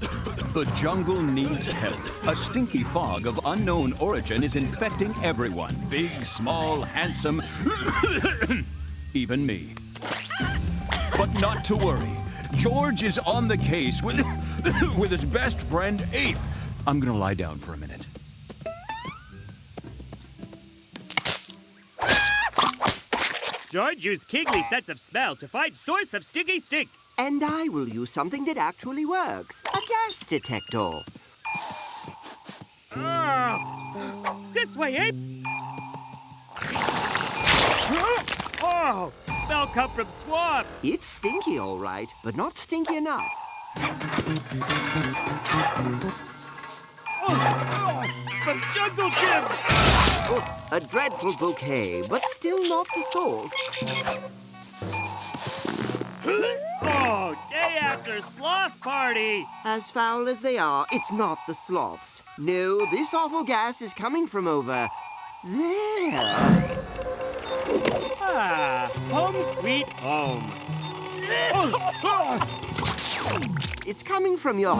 The jungle needs help. A stinky fog of unknown origin is infecting everyone. Big, small, handsome, even me. But not to worry. George is on the case with his best friend, Ape. I'm gonna lie down for a minute. George used Kigley's sense of smell to find source of stinky stink. And I will use something that actually works. A gas detector. This way, Ape. Oh, smell come from swamp. It's stinky, all right, but not stinky enough. From Jungle Gym. Oh, a dreadful bouquet, but still not the source. Oh, day after sloth party. As foul as they are, it's not the sloths. No, this awful gas is coming from over there. Home sweet home. It's coming from your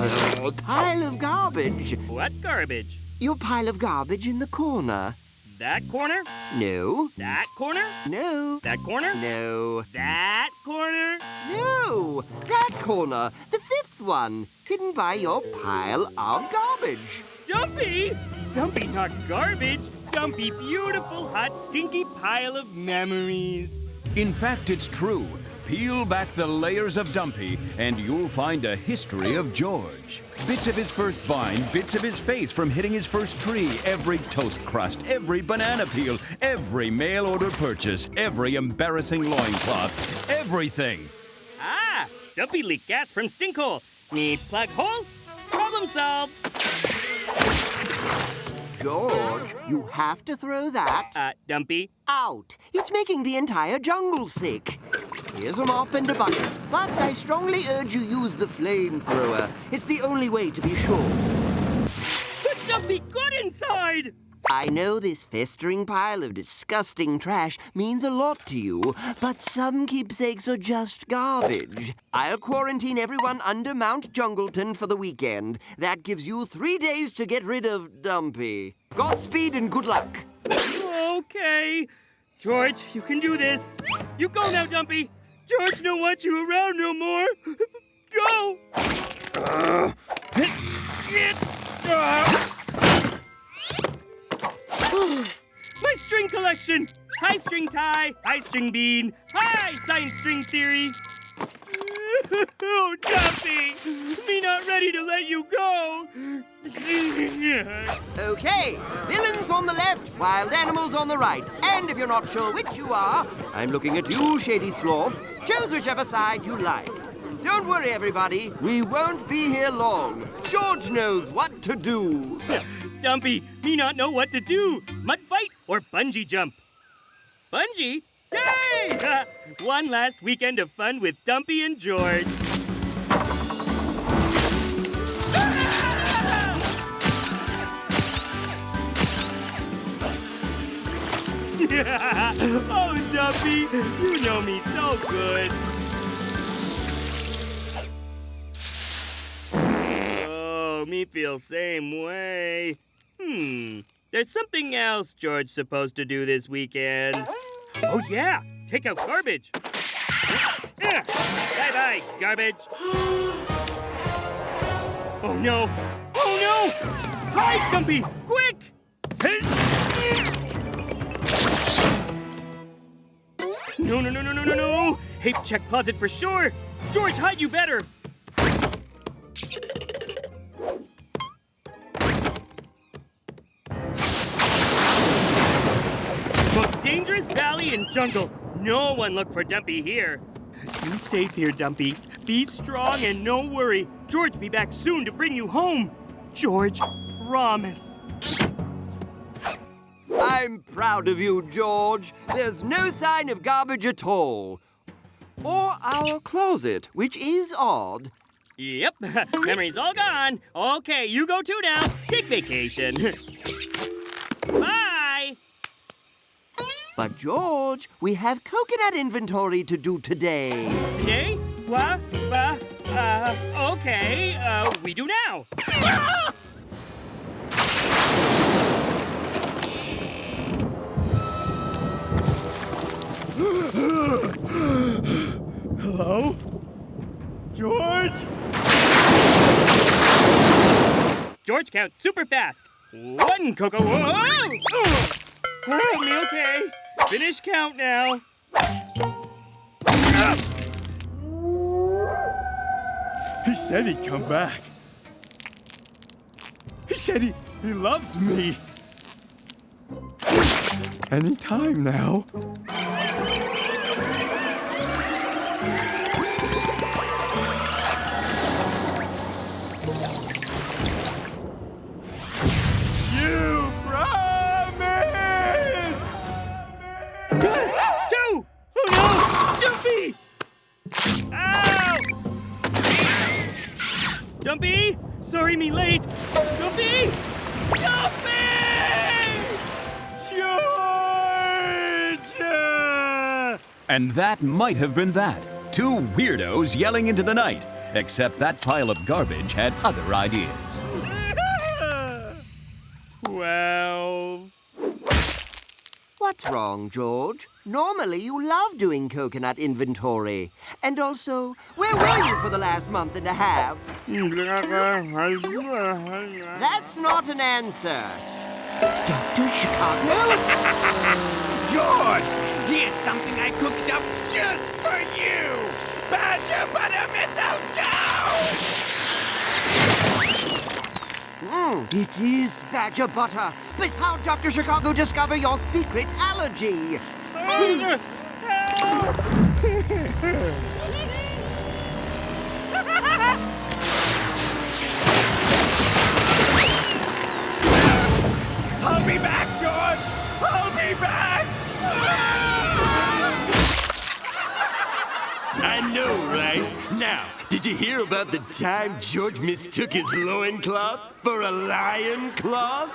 pile of garbage. What garbage? Your pile of garbage in the corner. That corner? No. That corner? No. That corner? No. That corner? No. That corner. The fifth one. Hidden by your pile of garbage. Dumpy! Dumpy, not garbage. Dumpy, beautiful, hot, stinky pile of memories. In fact, it's true. Peel back the layers of Dumpy, and you'll find a history of George. Bits of his first vine, bits of his face from hitting his first tree, every toast crust, every banana peel, every mail-order purchase, every embarrassing loincloth, everything. Dumpy leaked gas from stink hole. Need plug hole? Problem solved. George, you have to throw that Dumpy. out. It's making the entire jungle sick. Here's a mop and a bucket, but I strongly urge you use the flamethrower. It's the only way to be sure. Could Dumpy good inside? I know this festering pile of disgusting trash means a lot to you, but some keepsakes are just garbage. I'll quarantine everyone under Mount Jungleton for the weekend. That gives you 3 days to get rid of Dumpy. Godspeed and good luck. Okay. George, you can do this. You go now, Dumpy. George don't want you around no more. Go! My string collection! High string tie, high string bean, high science string theory. Oh, Dumpy! Me not ready to let you go. Okay, villains on the left, wild animals on the right. And if you're not sure which you are, I'm looking at you, Shady Sloth. Choose whichever side you like. Don't worry, everybody. We won't be here long. George knows what to do. Dumpy, me not know what to do. Mud fight or bungee jump? Bungee? Yay! One last weekend of fun with Dumpy and George. Oh, Dumpy, you know me so good. Oh, me feel same way. There's something else George's supposed to do this weekend. Oh, yeah, take out garbage. Bye-bye, garbage. Oh, no. Oh, no! Hide, Dumpy, quick! No, no, no, no, no, no, no! Ape check closet for sure! George, hide you better! Most dangerous valley in jungle. No one look for Dumpy here. You safe here, Dumpy. Be strong and no worry. George be back soon to bring you home. George, promise. I'm proud of you, George. There's no sign of garbage at all. Or our closet, which is odd. Yep, memory's all gone. Okay, you go too now. Take vacation. Bye. But, George, we have coconut inventory to do today. Today? Okay, we do now. Hello? George? George, count super fast. 1 cocoa. Whoa! Help me, okay. Finish count now. He said he'd come back. He said he loved me. Anytime now. You promised! 2! Oh no! Dumpy! Ow! Dumpy! Sorry me late! Dumpy! Dumpy! George! And that might have been that. 2 weirdos yelling into the night. Except that pile of garbage had other ideas. 12. What's wrong, George? Normally you love doing coconut inventory. And also, where were you for the last month and a half? That's not an answer. Dr. Chicago? George! Here's something I cooked up just for you! Badger butter mistletoe! It is badger butter. But how'd Dr. Chicago discover your secret allergy? I'll be back, George! I'll be back! I know, right? Now, did you hear about the time George mistook his loincloth for a lion cloth?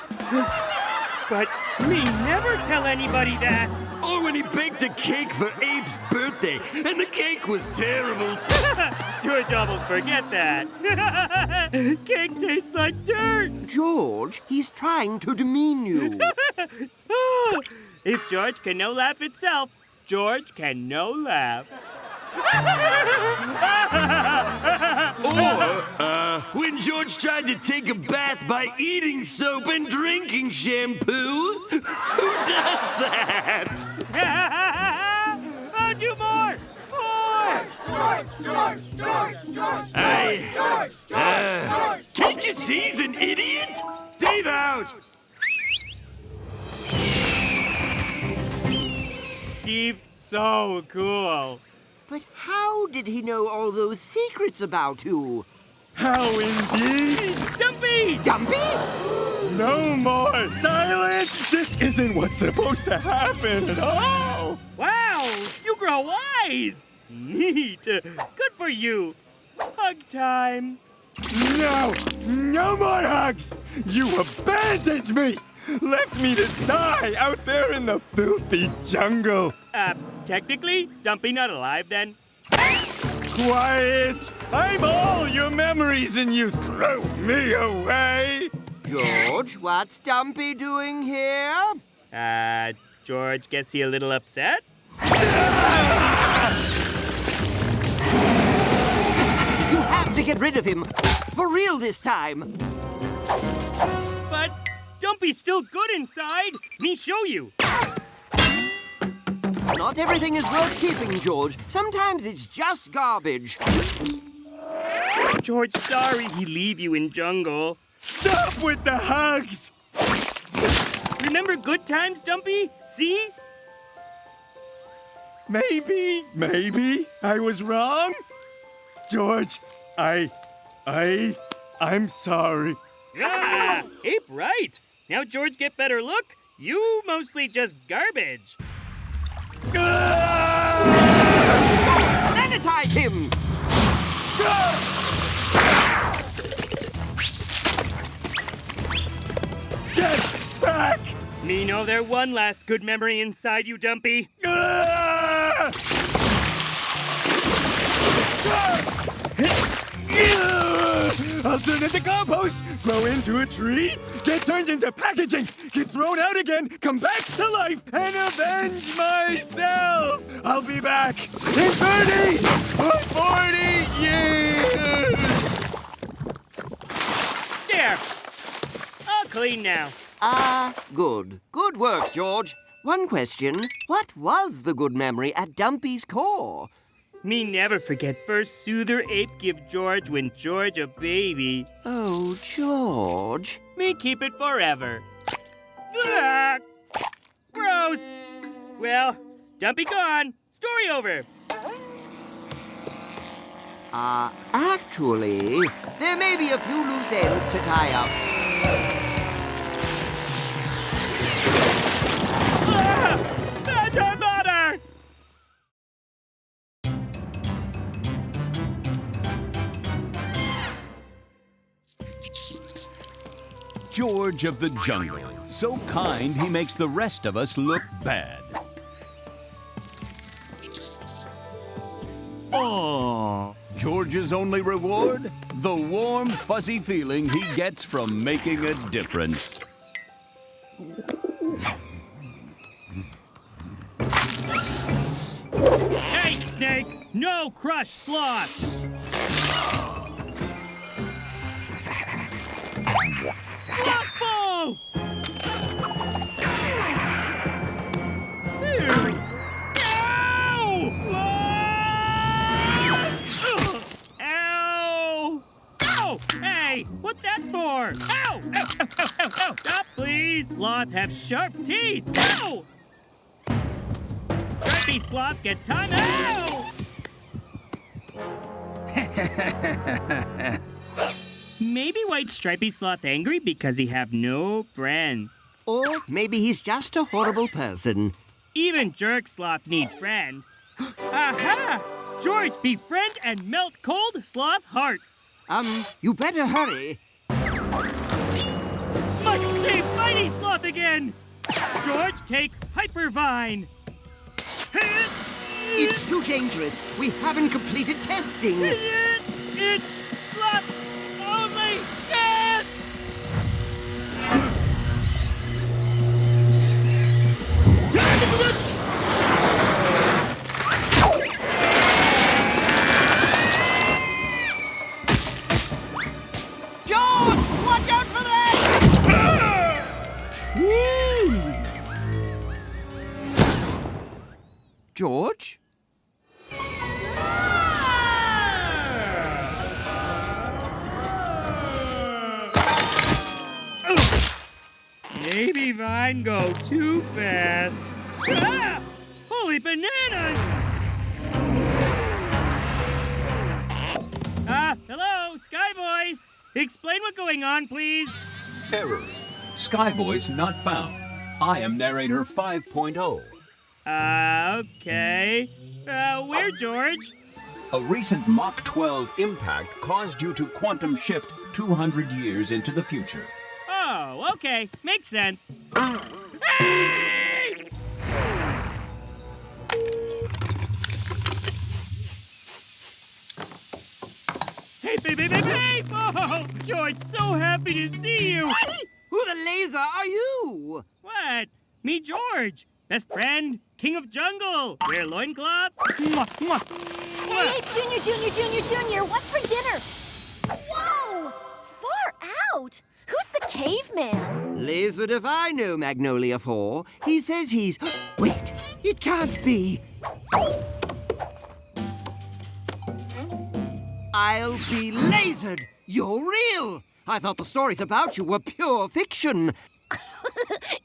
But me never tell anybody that. Or when he baked a cake for Abe's birthday, and the cake was terrible. George almost forget that. Cake tastes like dirt. George, he's trying to demean you. If George can no laugh itself, George can no laugh. Or, when George tried to take a bath by eating soap and drinking shampoo. Who does that? Oh, do more! More! Can't you see he's an idiot? Steve out! Steve, so cool. But how did he know all those secrets about you? How indeed? Dumpy! Dumpy? No more silence! This isn't what's supposed to happen at all! Wow, you grow wise. Neat. Good for you. Hug time. No! No more hugs! You abandoned me! Left me to die out there in the filthy jungle! Technically, Dumpy not alive then? Quiet! I'm all your memories and you throw me away! George, what's Dumpy doing here? George gets he a little upset? You have to get rid of him. For real this time. But Dumpy's still good inside. Me show you. Not everything is worth keeping, George. Sometimes it's just garbage. George, sorry he leave you in jungle. Stop with the hugs! Remember good times, Dumpy? See? Maybe I was wrong. George, I'm sorry. Ape right. Now George get better look. You mostly just garbage. Sanitize him! Get back! Me know there one last good memory inside you, Dumpy. turn into compost, grow into a tree, get turned into packaging, get thrown out again, come back to life, and avenge myself! I'll be back in 30 or 40 years! There! All clean now. Good. Good work, George. One question. What was the good memory at Dumpy's core? Me never forget first soother Ape give George when George a baby. Oh, George. Me keep it forever. Ah, gross! Well, Dumpy gone. Story over. Actually, there may be a few loose ends to tie up. Thunder butter! George of the jungle. So kind, he makes the rest of us look bad. Oh, George's only reward? The warm, fuzzy feeling he gets from making a difference. Hey, Snake! No crush sloth! Waffle! Ow! Ow! Ow! Hey, what's that for? Ow! Ow! Ow! Ow! Ow! Ow! Stop, please! Sloth have sharp teeth! Ow! Stripey sloth get time out! Maybe white stripey sloth angry because he have no friends. Or maybe he's just a horrible person. Even jerk sloth need friend. Aha! George, befriend and melt cold sloth heart. You better hurry. Must save mighty sloth again. George, take hypervine. It's too dangerous. We haven't completed testing. It's sloth only chance. George, watch out for that! George? Maybe Vine go too fast. Ah! Holy bananas! Hello, Sky Voice. Explain what's going on, please. Error. Sky voice not found. I am narrator 5.0. Okay. Where, George? A recent Mach 12 impact caused you to quantum shift 200 years into the future. Oh, okay. Makes sense. Hey! Hey, baby, baby, baby! Oh, George, so happy to see you. Who the laser are you? What? Me, George. Best friend, king of jungle. Wear loincloth. Mwah, mwah. Hey, Junior, what's for dinner? Whoa! Far out! Who's the caveman? Lizard if I know, Magnolia 4. He says he's... Wait, it can't be. I'll be lasered. You're real. I thought the stories about you were pure fiction.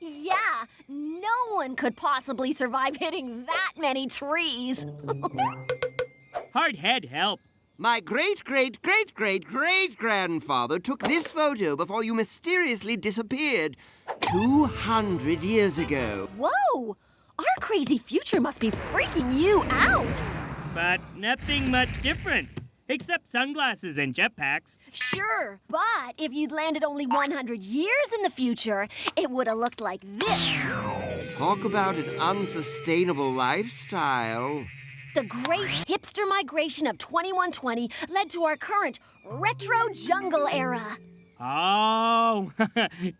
Yeah, no one could possibly survive hitting that many trees. Hard head help. My great-great-great-great-great-grandfather took this photo before you mysteriously disappeared 200 years ago. Whoa! Our crazy future must be freaking you out. But nothing much different. Except sunglasses and jetpacks. Sure, but if you'd landed only 100 years in the future, it would have looked like this. Talk about an unsustainable lifestyle. The great hipster migration of 2120 led to our current retro jungle era. Oh,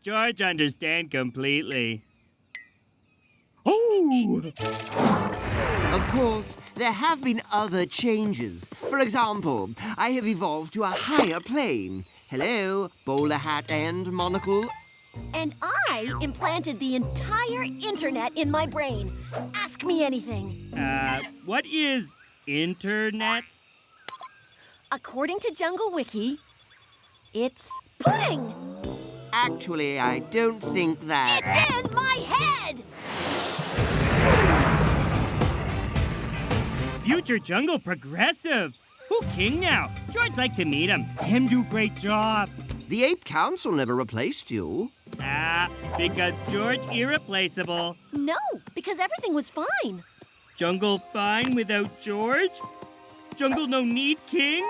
George understands completely. Oh! Of course, there have been other changes. For example, I have evolved to a higher plane. Hello, bowler hat and monocle. And I implanted the entire internet in my brain. Ask me anything. What is internet? According to Jungle Wiki, it's pudding. Actually, I don't think that... It's in my head! Future jungle progressive. Who king now? George like to meet him. Him do great job. The Ape Council never replaced you. Because George irreplaceable. No, because everything was fine. Jungle fine without George? Jungle no need king?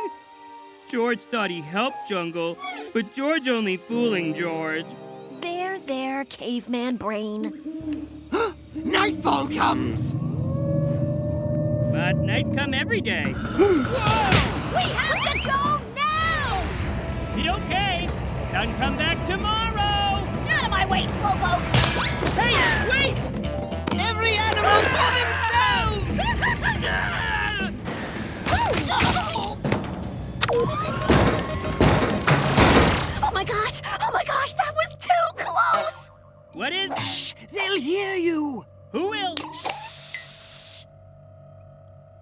George thought he helped Jungle, but George only fooling George. There, caveman brain. Nightfall comes! But night come every day. Whoa! We have to go now! Be okay. Sun come back tomorrow. Out of my way, slowpoke! Hey, wait! Every animal for Oh my gosh, that was too close! What is... Shh! They'll hear you! Who will...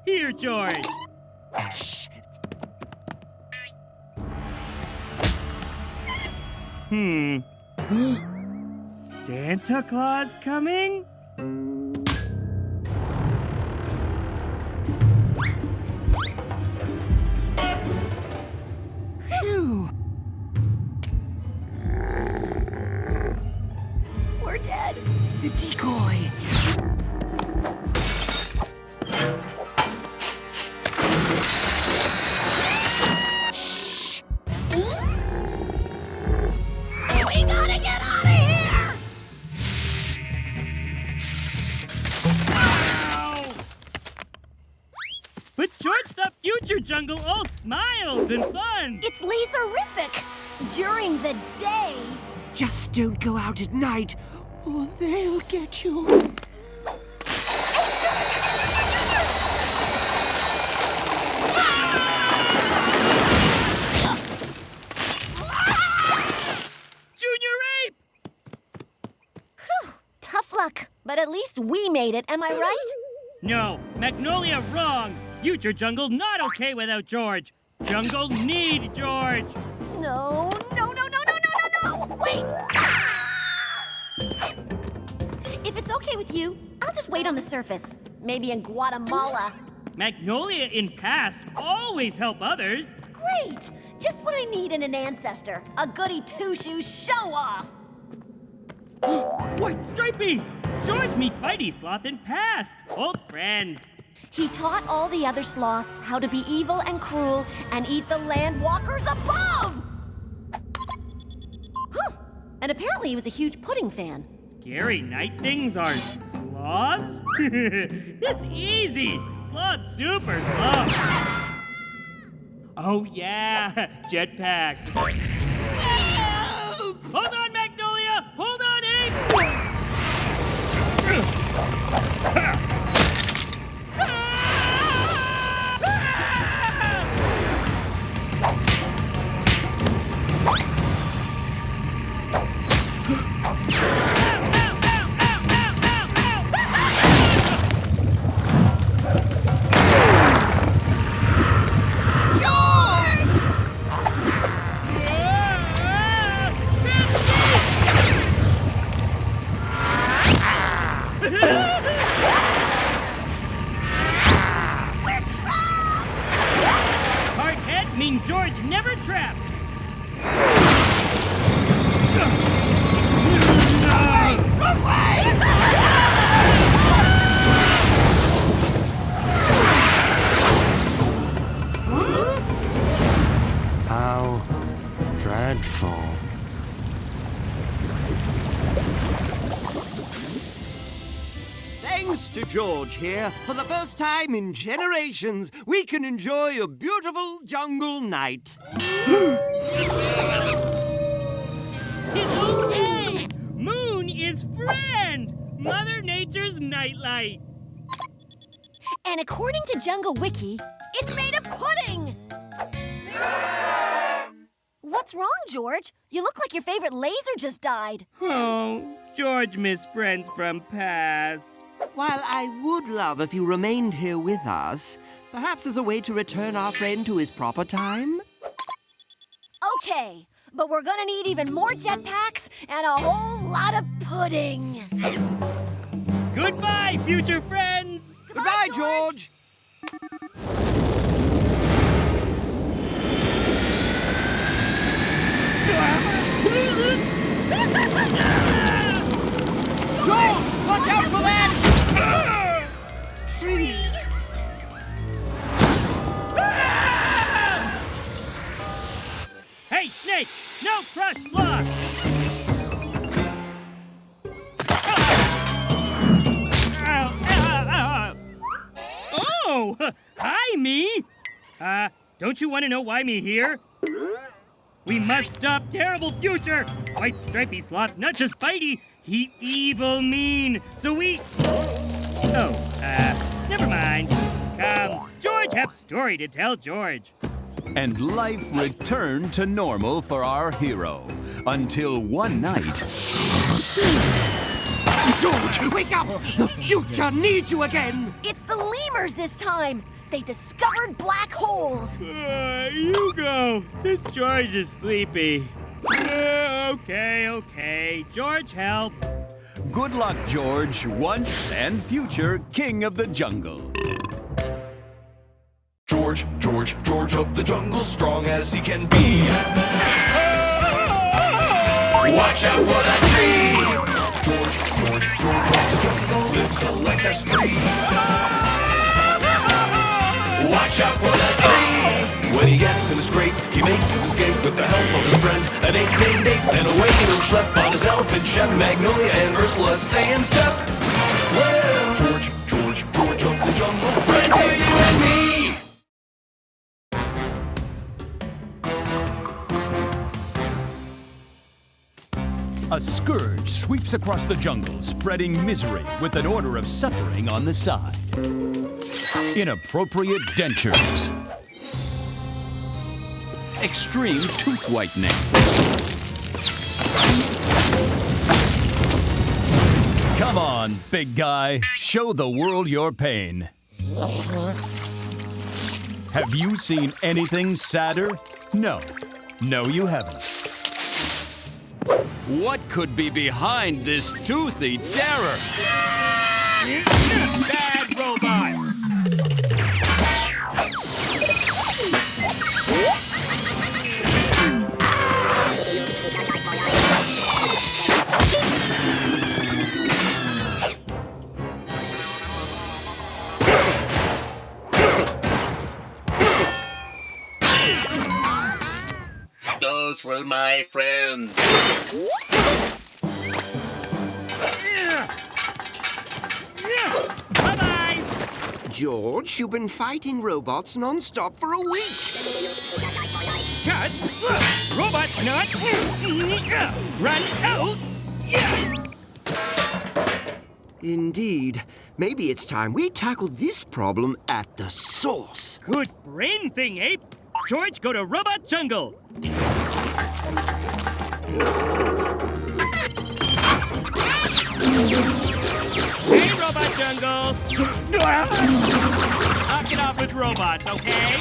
Here, George. Shh! Santa Claus coming? Phew! We're dead. The decoy! Shh! We gotta get out of here! Ow! But George thought future jungle all smiles and fun. It's laserific! During the day. Just don't go out at night, or they'll get you. Tough luck, but at least we made it, am I right? No, Magnolia wrong. Future jungle not okay without George. Jungle need George. No. Wait! If it's okay with you, I'll just wait on the surface. Maybe in Guatemala. Magnolia in past always help others. Great! Just what I need in an ancestor. A goody two-shoes show-off! What, Stripey? George meet Bitey Sloth in past. Old friends. He taught all the other sloths how to be evil and cruel and eat the land walkers above! Huh. And apparently he was a huge pudding fan. Scary night things are sloths? It's easy. Sloth's super slow. Oh yeah, jetpack. Hold on, Magnolia! Hold on, Ape! Hard head mean George never trapped. How dreadful. Thanks to George here. For the first time in generations, we can enjoy a beautiful jungle night. It's okay! Moon is friend! Mother Nature's nightlight. And according to Jungle Wiki, it's made of pudding! What's wrong, George? You look like your favorite laser just died. Oh, George missed friends from past. While I would love if you remained here with us, perhaps as a way to return our friend to his proper time? Okay, but we're gonna need even more jetpacks and a whole lot of pudding. Goodbye, future friends! Goodbye, George! George, watch out for that! Tree! Hey, Snake! No crush lock! Oh! Hi, me! Don't you want to know why me here? We must stop terrible future! White stripy sloth, not just bitey, he evil mean. So we... Oh, never mind. George have story to tell George. And life returned to normal for our hero. Until one night... George, wake up! The future needs you again! It's the lemurs this time. They discovered black holes. You go. This George is sleepy. Okay. George, help. Good luck, George, once and future king of the jungle. George of the jungle, strong as he can be. Watch out for that tree! George of the jungle, lives a life that's free. Watch out for that tree! When he gets in a scrape, he makes his escape with the help of his friend, an ape named Ape. Then away he'll schlep on his elephant ship. Magnolia and Ursula stay in step. Well, George of the jungle, friend to you and me. A scourge sweeps across the jungle, spreading misery with an order of suffering on the side. Inappropriate dentures. Extreme tooth whitening. Come on, big guy. Show the world your pain. Have you seen anything sadder? No, you haven't. What could be behind this toothy terror? Bad robot! Those were my friends. Bye-bye! George, you've been fighting robots non-stop for a week. Cut! Robot not! Run out! Indeed. Maybe it's time we tackle this problem at the source. Good brain thing, Ape! George, go to Robot Jungle! Hey, Robot Jungle! Knock it off with robots, okay?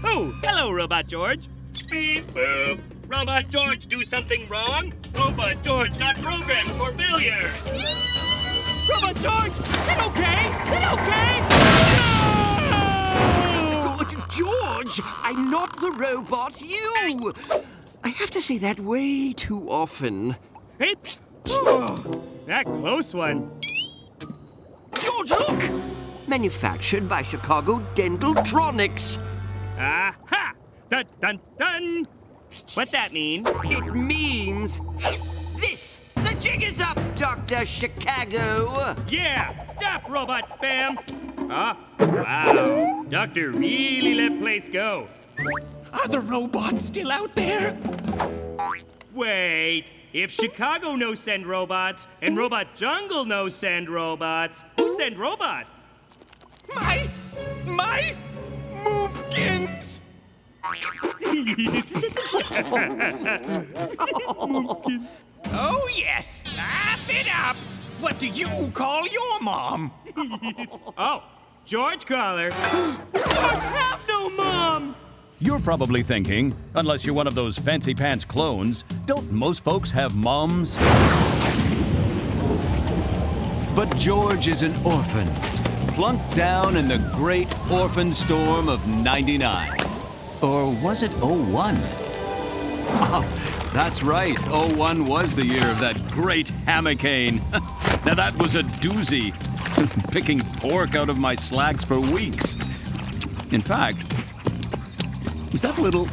Oh, hello, Robot George. Beep boop. Robot George do something wrong? Robot George not programmed for failure. Robot George! It okay? It okay? No! George, I'm not the robot, you! I have to say that way too often. Hey, oh, that close one. George, look! Manufactured by Chicago Dentaltronics. Aha! Dun dun dun! What's that mean? It means this, the jig is up, Dr. Chicago. Yeah, stop robot spam. Ah, wow. Doctor really let place go. Are the robots still out there? Wait, if Chicago no send robots and Robot Jungle no send robots, who send robots? My Moopkins! Oh, yes, laugh it up. What do you call your mom? Oh, George Collar. George have no mom! You're probably thinking, unless you're one of those fancy pants clones, don't most folks have moms? But George is an orphan, plunked down in the great orphan storm of '99. Or was it '01? Ah, that's right, '01 was the year of that great hammock-cane. Now that was a doozy, picking pork out of my slacks for weeks. In fact, was that a little,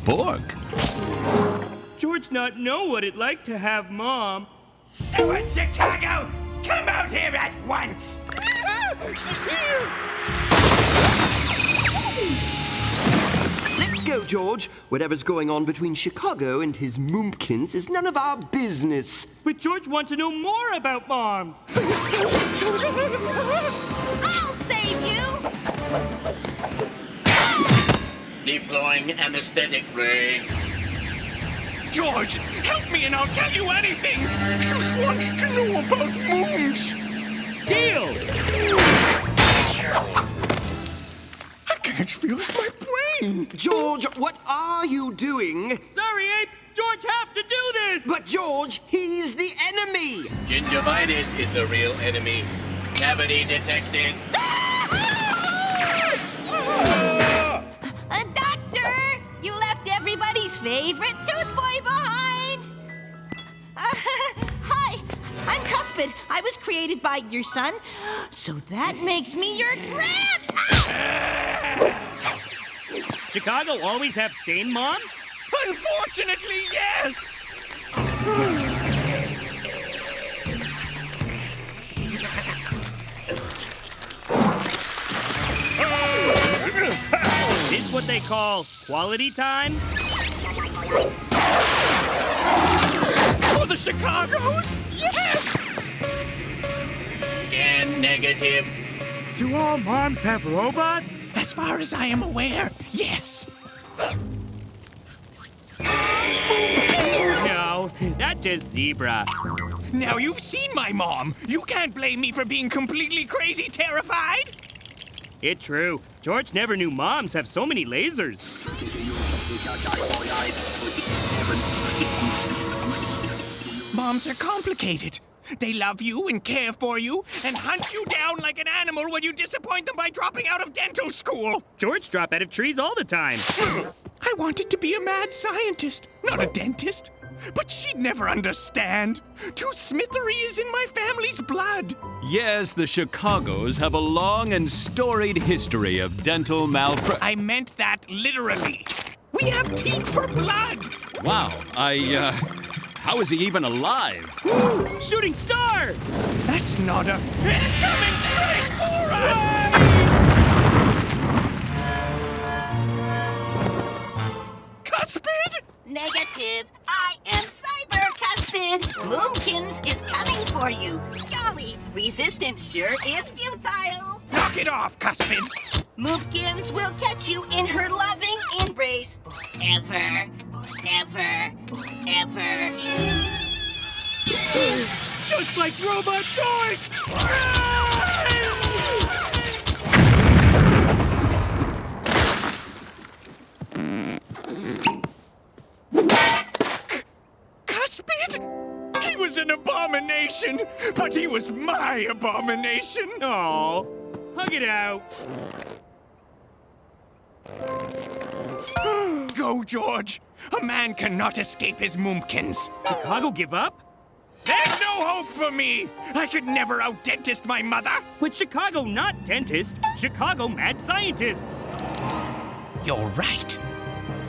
pork? George not know what it like to have mom. Everyone, Chicago, come out here at once! She's here! Let's go, George. Whatever's going on between Chicago and his Moopkins is none of our business. But George want to know more about moms. I'll save you! Deploying anesthetic ray. George, help me and I'll tell you anything! Just wants to know about mooms! Deal! I can't feel my brain! George, what are you doing? Sorry, Ape. George have to do this. But George, he's the enemy! Gingivitis is the real enemy. Cavity detected. Doctor! You left everybody's favorite tooth boy behind! Hi, I'm Cuspid. I was created by your son, so that makes me your Chicago always have same mom? Unfortunately, yes! This what they call quality time? For the Chicagos? Yes! Scan negative. Do all moms have robots? As far as I am aware, yes. No, that's just zebra. Now you've seen my mom. You can't blame me for being completely crazy terrified. It true. George never knew moms have so many lasers. Moms are complicated. They love you and care for you and hunt you down like an animal when you disappoint them by dropping out of dental school. George drop out of trees all the time. I wanted to be a mad scientist, not a dentist. But she'd never understand. Tooth smithery is in my family's blood. Yes, the Chicagos have a long and storied history of dental I meant that literally. We have teeth for blood. Wow, how is he even alive? Ooh, shooting star! That's not a... It's coming straight for us! Cuspid? Negative. I am Cyber Cuspid. Moomkins is coming for you. Golly, resistance sure is futile. Knock it off, Cuspid. Moomkins will catch you in her loving embrace. Ever, ever, ever. Just like Robot George! Cuspid? He was an abomination, but he was my abomination. Aw, hug it out. Go, George. A man cannot escape his Moomkins. Chicago give up? There's no hope for me. I could never out-dentist my mother. But Chicago not dentist, Chicago mad scientist. You're right.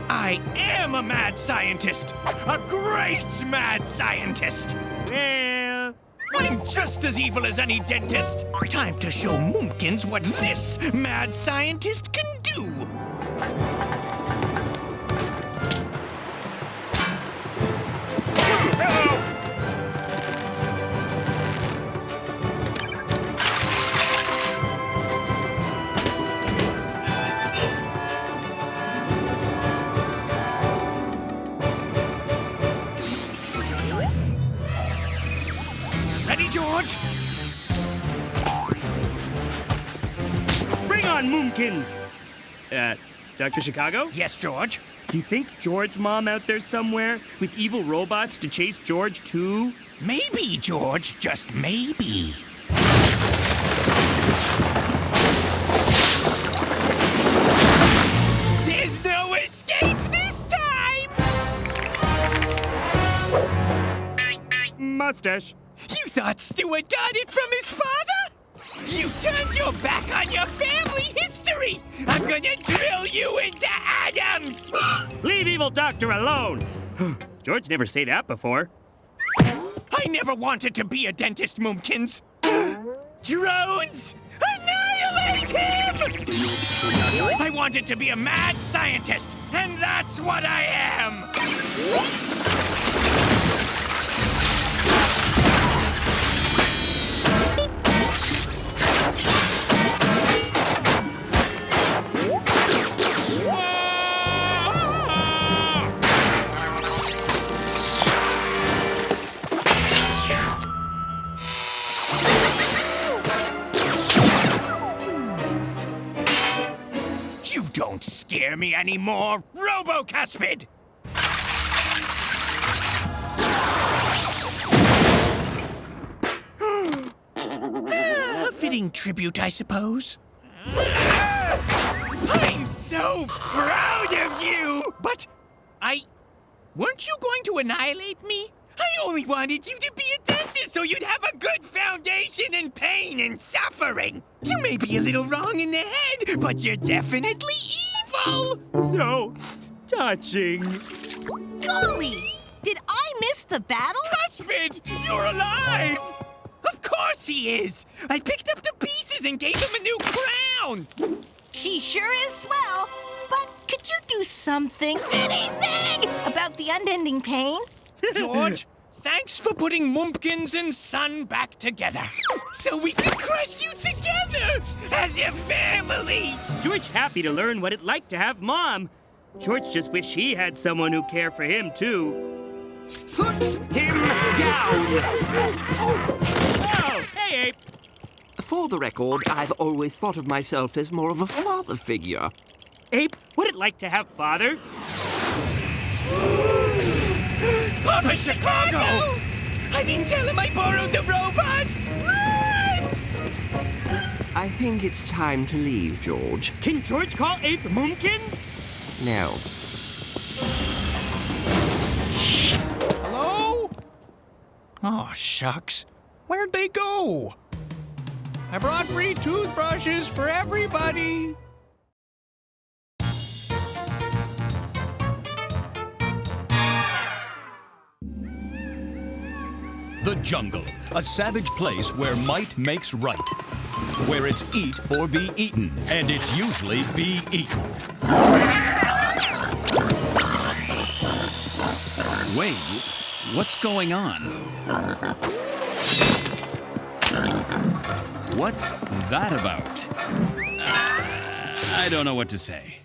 I am a mad scientist! A great mad scientist! Well, I'm just as evil as any dentist! Time to show Mumpkins what this mad scientist can do! Ready, George? bring on Moomkins! Dr. Chicago? Yes, George? You think George's mom out there somewhere with evil robots to chase George too? Maybe, George, just maybe. There's no escape this time! Mustache. You thought Stuart got it from his father? You turned your back on your family history! I'm gonna drill you into atoms! Leave evil doctor alone! George never say that before. I never wanted to be a dentist, Mumpkins! Drones! Annihilate him! I wanted to be a mad scientist, and that's what I am! You don't scare me anymore, Robo-Cuspid! A fitting tribute, I suppose. I'm so proud of you! But weren't you going to annihilate me? I only wanted you to be a dentist so you'd have a good foundation in pain and suffering. You may be a little wrong in the head, but you're definitely evil! So touching. Golly! Did I miss the battle? Cuspid, you're alive! Of course he is! I picked up the pieces and gave him a new crown! He sure is swell. But could you do something, anything, about the unending pain? George, thanks for putting Mumpkins and Son back together. So we can crush you together as a family! George happy to learn what it like to have mom. George just wish he had someone who care for him too. Put him down! Oh, hey, Ape. For the record, I've always thought of myself as more of a father figure. Ape, what it like to have father? Papa Chicago! I didn't tell him I borrowed the robots! Run! I think it's time to leave, George. Can George call Ape Moomkins? No. Hello? Oh, shucks. Where'd they go? I brought free toothbrushes for everybody. The jungle, a savage place where might makes right. Where it's eat or be eaten, and it's usually be eaten. Wait, what's going on? What's that about? I don't know what to say.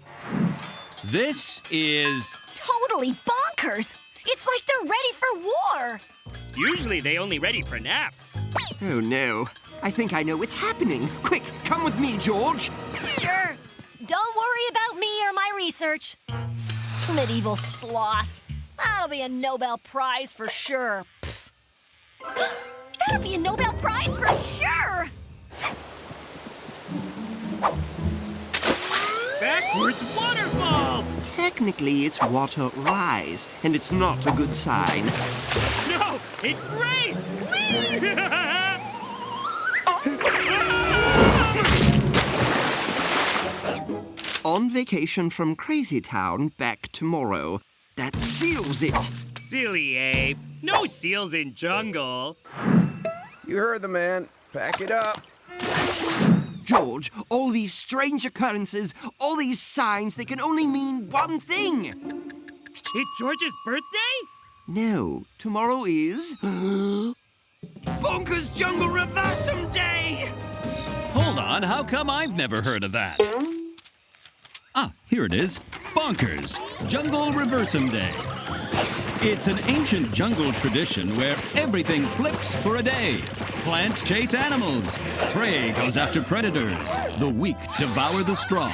This is... Totally bonkers! It's like they're ready for war! Usually they only ready for nap. Oh, no. I think I know what's happening. Quick, come with me, George. Sure. Don't worry about me or my research. Medieval sloth. That'll be a Nobel Prize for sure. That'll be a Nobel Prize for sure! Backwards waterfall! Technically, it's water rise, and it's not a good sign. No, it rained! On vacation from Crazy Town, back tomorrow. That seals it. Silly Ape. No seals in jungle. You heard the man. Pack it up. George, all these strange occurrences, all these signs, they can only mean one thing. It's George's birthday? No, tomorrow is... Bonkers Jungle Reversum Day! Hold on, how come I've never heard of that? Ah, here it is. Bonkers, Jungle Reversum Day. It's an ancient jungle tradition where everything flips for a day. Plants chase animals. Prey goes after predators. The weak devour the strong.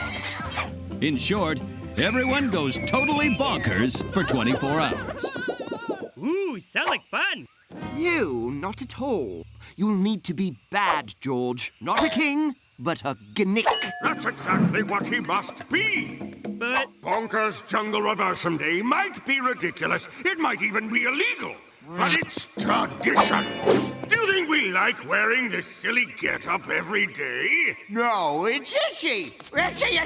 In short, everyone goes totally bonkers for 24 hours. Ooh, sound like fun. No, not at all. You'll need to be bad, George. Not a king, but a gnick. That's exactly what he must be. But Bonkers Jungle Reversum Day might be ridiculous. It might even be illegal. But it's tradition. Do you think we like wearing this silly get-up every day? No, it's itchy. Itchy.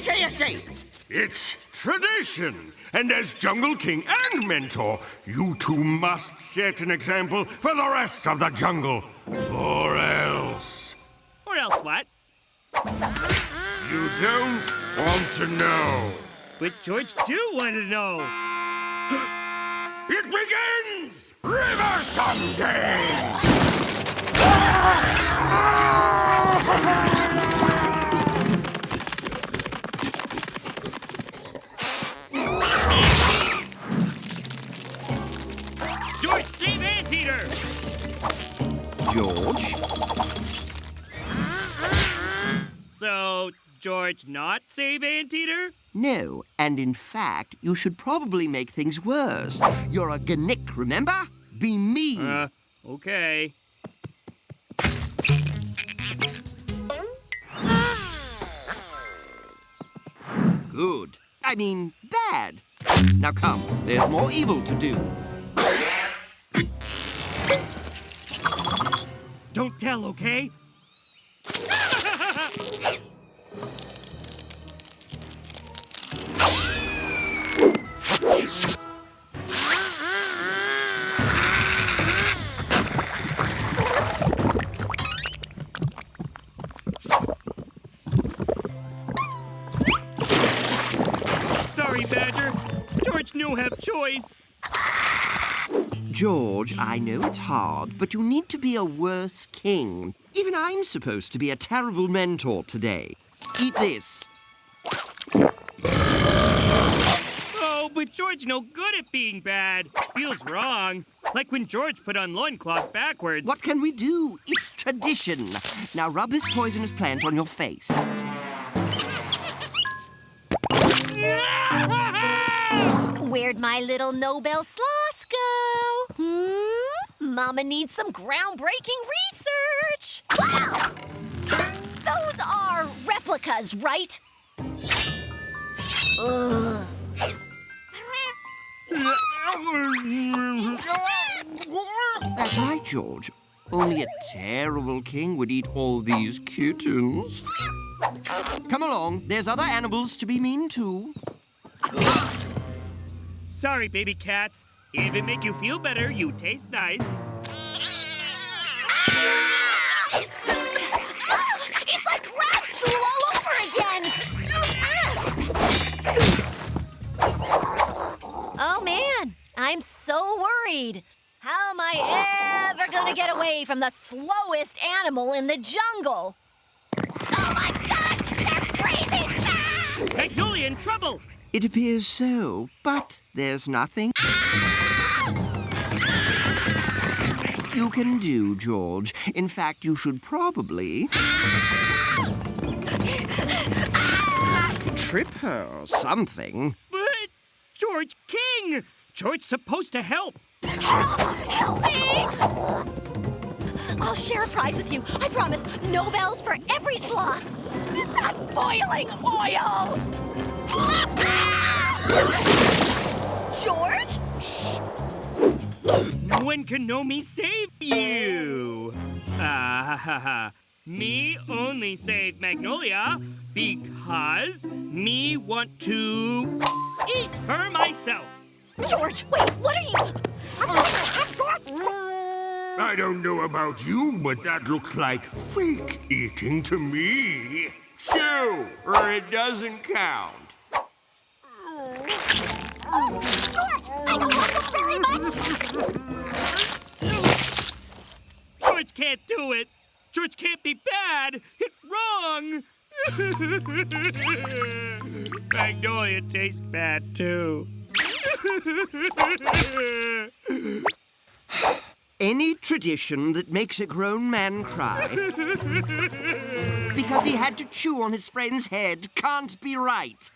It's tradition. And as Jungle King and Mentor, you two must set an example for the rest of the jungle. Or else... Or else what? You don't want to know. But George do want to know. It begins! Reversum Day! George, save Anteater! George? So, George not save Anteater? No, and in fact, you should probably make things worse. You're a gnick, remember? Be mean. Okay. Good. I mean, bad. Now come, there's more evil to do. Don't tell, okay? Sorry, Badger. George no have choice. George, I know it's hard, but you need to be a worse king. Even I'm supposed to be a terrible mentor today. Eat this. Oh, but George no good at being bad. Feels wrong. Like when George put on loincloth backwards. What can we do? It's tradition. Now rub this poisonous plant on your face. Where'd my little Nobel sloths go? Mama needs some groundbreaking research. Wow! Those are replicas, right? Ugh. That's right, George. Only a terrible king would eat all these kittens. Come along, there's other animals to be mean to. Sorry, baby cats. If it make you feel better, you taste nice. It's like grad school all over again! Oh, man. I'm so worried. How am I ever gonna get away from the slowest animal in the jungle? Oh, my gosh! They're crazy fast! Magnolia in trouble! It appears so, but there's nothing you can do, George. In fact, you should probably trip her or something. But George King! George's supposed to help. Help me! I'll share a prize with you. I promise. No bells for every sloth. Is that boiling oil? George? Shh. No one can know me save you. Me only save Magnolia. Because me want to eat her myself. George, wait, what are you... I don't know about you, but that looks like fake eating to me. Chew, or it doesn't count. George, I don't like this very much. George can't do it. George can't be bad. It's wrong. Magnolia tastes bad, too. Any tradition that makes a grown man cry because he had to chew on his friend's head can't be right.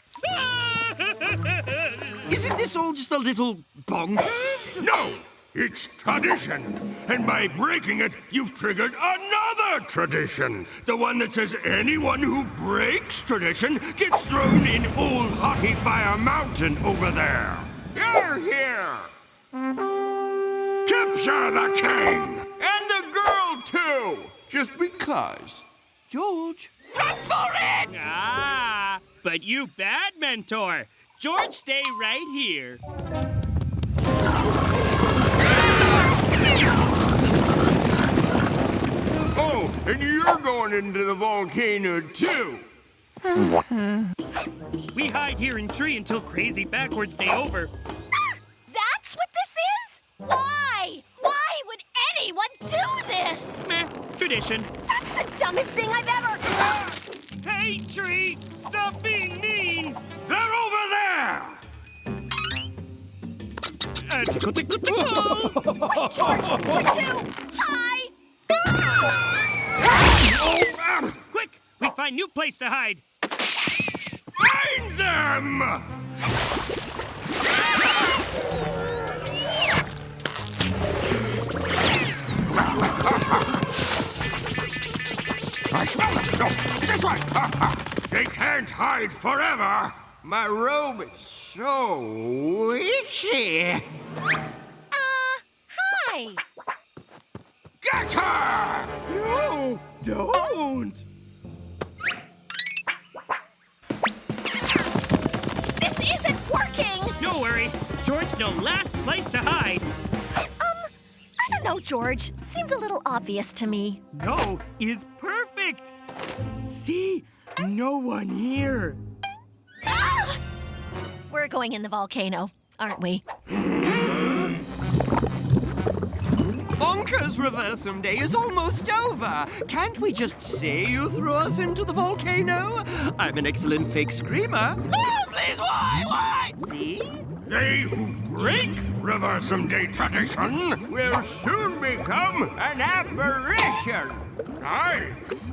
Isn't this all just a little bonkers? No! It's tradition. And by breaking it, you've triggered another tradition. The one that says anyone who breaks tradition gets thrown in Old Hottie Fire Mountain over there. You're here. Capture the king! And the girl, too! Just because. George. Run for it! Ah, but you bad, Mentor. George, stay right here. Oh, and you're going into the volcano, too. We hide here in tree until crazy backwards day over. That's what this is? Why? Why would anyone do this? Meh, tradition. That's the dumbest thing I've ever... Hey, tree, stop being mean. They're over there! Tickle, tickle, tickle. Wait, George, we're too high. Quick, we find new place to hide. Find them! I smell them! No, this way! They can't hide forever! My robe is so itchy. Hi. Get her! No, don't. This isn't working. Don't worry. George, no last place to hide. I don't know, George. Seems a little obvious to me. No is perfect. See? No one here. Ah! We're going in the volcano, aren't we? Bonkers Reversum Day is almost over. Can't we just say you threw us into the volcano? I'm an excellent fake screamer. Oh, please, why? See? They who break Reversum Day tradition Will soon become an apparition. Nice!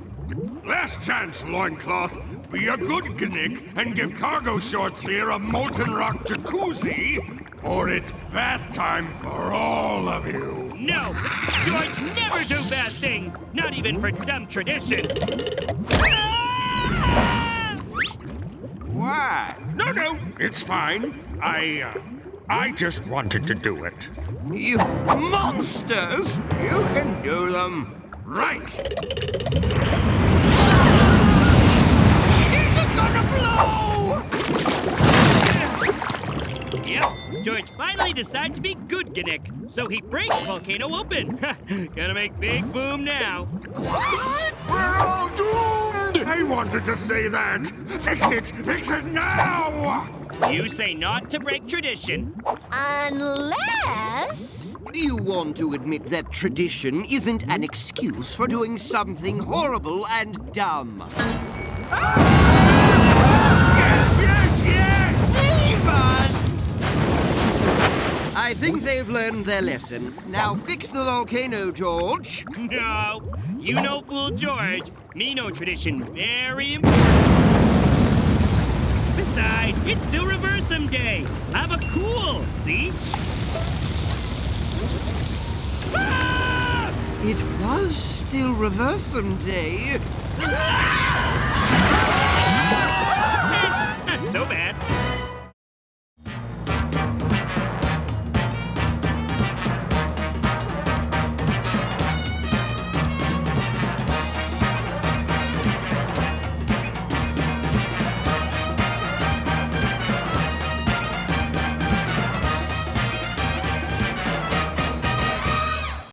Last chance, loincloth. Be a good gnick and give cargo shorts here a molten rock jacuzzi, or it's bath time for all of you. No, George never do bad things, not even for dumb tradition. Why? No, it's fine. I just wanted to do it. You monsters! You can do them. Right. Is it gonna blow? Yep, George finally decided to be good Gnick, so he breaks Volcano open. Gonna make big boom now. What? We're all doomed! I wanted to say that. Fix it now! You say not to break tradition. Unless... You want to admit that tradition isn't an excuse for doing something horrible and dumb. Yes! Leave us! I think they've learned their lesson. Now fix the volcano, George. No, you no fool George. Me no tradition very important. Besides, it's still Reversum Day. Have a cool, see? It was still Reversum Day.